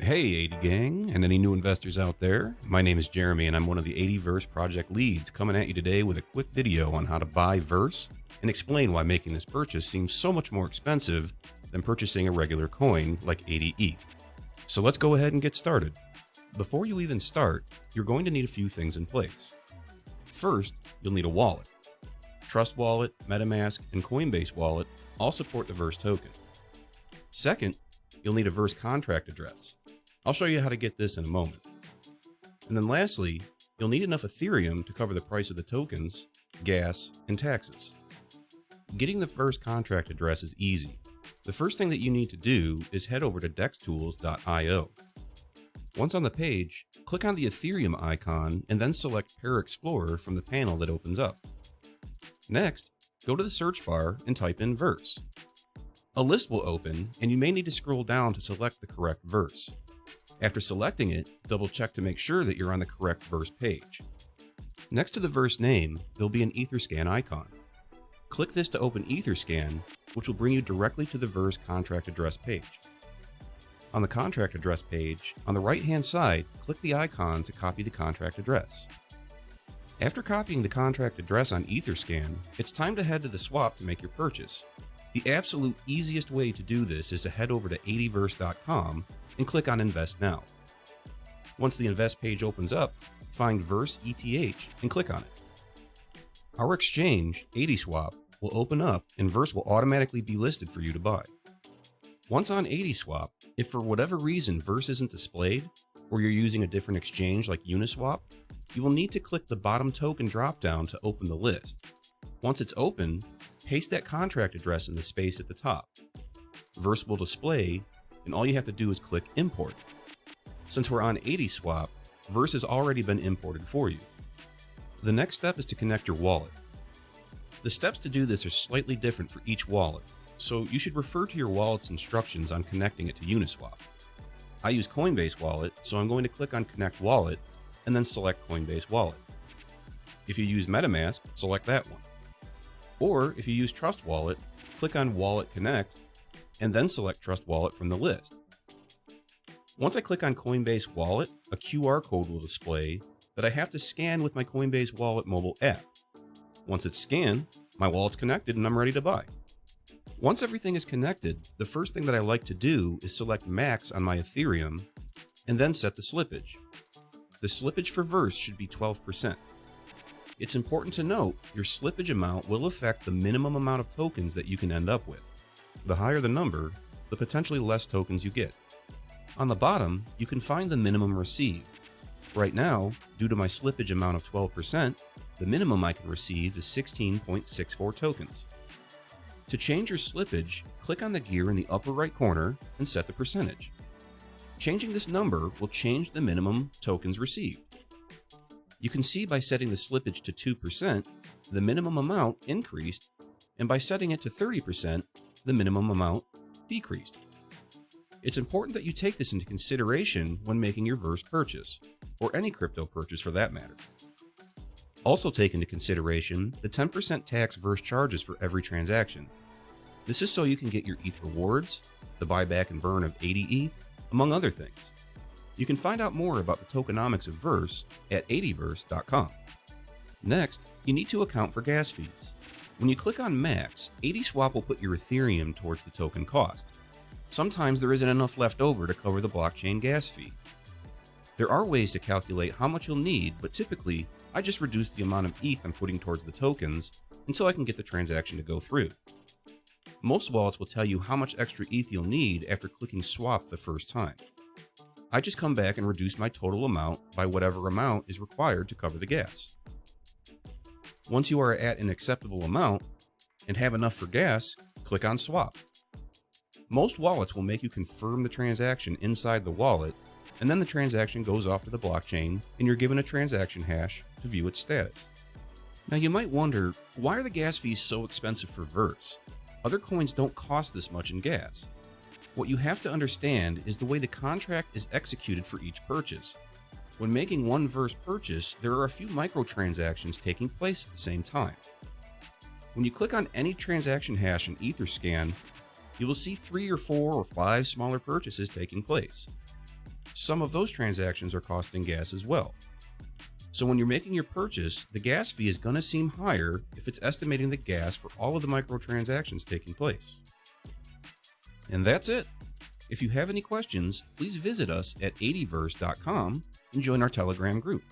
Hey AidiGang and any new investors out there, my name is Jeremy and I'm one of the AidiVerse project leads coming at you today with a quick video on how to buy Verse and explain why making this purchase seems so much more expensive than purchasing a regular coin like AidiETH. So let's go ahead and get started. Before you even start, you're going to need a few things in place. First, you'll need a wallet. Trust Wallet, MetaMask, and Coinbase Wallet all support the Verse token. Second, you'll need a Verse contract address. I'll show you how to get this in a moment. And then lastly, you'll need enough Ethereum to cover the price of the tokens, gas, and taxes. Getting the Verse contract address is easy. The first thing that you need to do is head over to dextools.io. Once on the page, click on the Ethereum icon and then select Pair Explorer from the panel that opens up. Next, go to the search bar and type in Verse. A list will open and you may need to scroll down to select the correct Verse. After selecting it, double check to make sure that you're on the correct Verse page. Next to the Verse name, there'll be an Etherscan icon. Click this to open Etherscan, which will bring you directly to the Verse contract address page. On the contract address page, on the right-hand side, click the icon to copy the contract address. After copying the contract address on Etherscan, it's time to head to the swap to make your purchase. The absolute easiest way to do this is to head over to AidiVerse.com and click on Invest Now. Once the Invest page opens up, find Verse ETH and click on it. Our exchange, AidiSwap, will open up and Verse will automatically be listed for you to buy. Once on AidiSwap, if for whatever reason Verse isn't displayed, or you're using a different exchange like Uniswap, you will need to click the bottom token dropdown to open the list. Once it's open, paste that contract address in the space at the top. Verse will display, and all you have to do is click Import. Since we're on AidiSwap, Verse has already been imported for you. The next step is to connect your wallet. The steps to do this are slightly different for each wallet, so you should refer to your wallet's instructions on connecting it to Uniswap. I use Coinbase Wallet, so I'm going to click on Connect Wallet and then select Coinbase Wallet. If you use MetaMask, select that one. Or if you use Trust Wallet, click on Wallet Connect and then select Trust Wallet from the list. Once I click on Coinbase Wallet, a QR code will display that I have to scan with my Coinbase Wallet mobile app. Once it's scanned, my wallet's connected and I'm ready to buy. Once everything is connected, the first thing that I like to do is select max on my Ethereum and then set the slippage. The slippage for Verse should be 12%. It's important to note your slippage amount will affect the minimum amount of tokens that you can end up with. The higher the number, the potentially less tokens you get. On the bottom, you can find the minimum received. Right now, due to my slippage amount of 12%, the minimum I can receive is 16.64 tokens. To change your slippage, click on the gear in the upper right corner and set the percentage. Changing this number will change the minimum tokens received. You can see by setting the slippage to 2%, the minimum amount increased, and by setting it to 30%, the minimum amount decreased. It's important that you take this into consideration when making your Verse purchase, or any crypto purchase for that matter. Also take into consideration the 10% tax Verse charges for every transaction. This is so you can get your ETH rewards, the buyback and burn of AidiETH, among other things. You can find out more about the tokenomics of Verse at AidiVerse.com. Next, you need to account for gas fees. When you click on Max, AidiSwap will put your Ethereum towards the token cost. Sometimes there isn't enough left over to cover the blockchain gas fee. There are ways to calculate how much you'll need, but typically, I just reduce the amount of ETH I'm putting towards the tokens until I can get the transaction to go through. Most wallets will tell you how much extra ETH you'll need after clicking Swap the first time. I just come back and reduce my total amount by whatever amount is required to cover the gas. Once you are at an acceptable amount and have enough for gas, click on Swap. Most wallets will make you confirm the transaction inside the wallet, and then the transaction goes off to the blockchain and you're given a transaction hash to view its status. Now you might wonder, why are the gas fees so expensive for Verse? Other coins don't cost this much in gas. What you have to understand is the way the contract is executed for each purchase. When making one Verse purchase, there are a few microtransactions taking place at the same time. When you click on any transaction hash in Etherscan, you will see 3 or 4 or 5 smaller purchases taking place. some of those transactions are costing gas as well. So when you're making your purchase, the gas fee is going to seem higher if it's estimating the gas for all of the microtransactions taking place. And that's it. If you have any questions, please visit us at AidiVerse.com and join our Telegram group.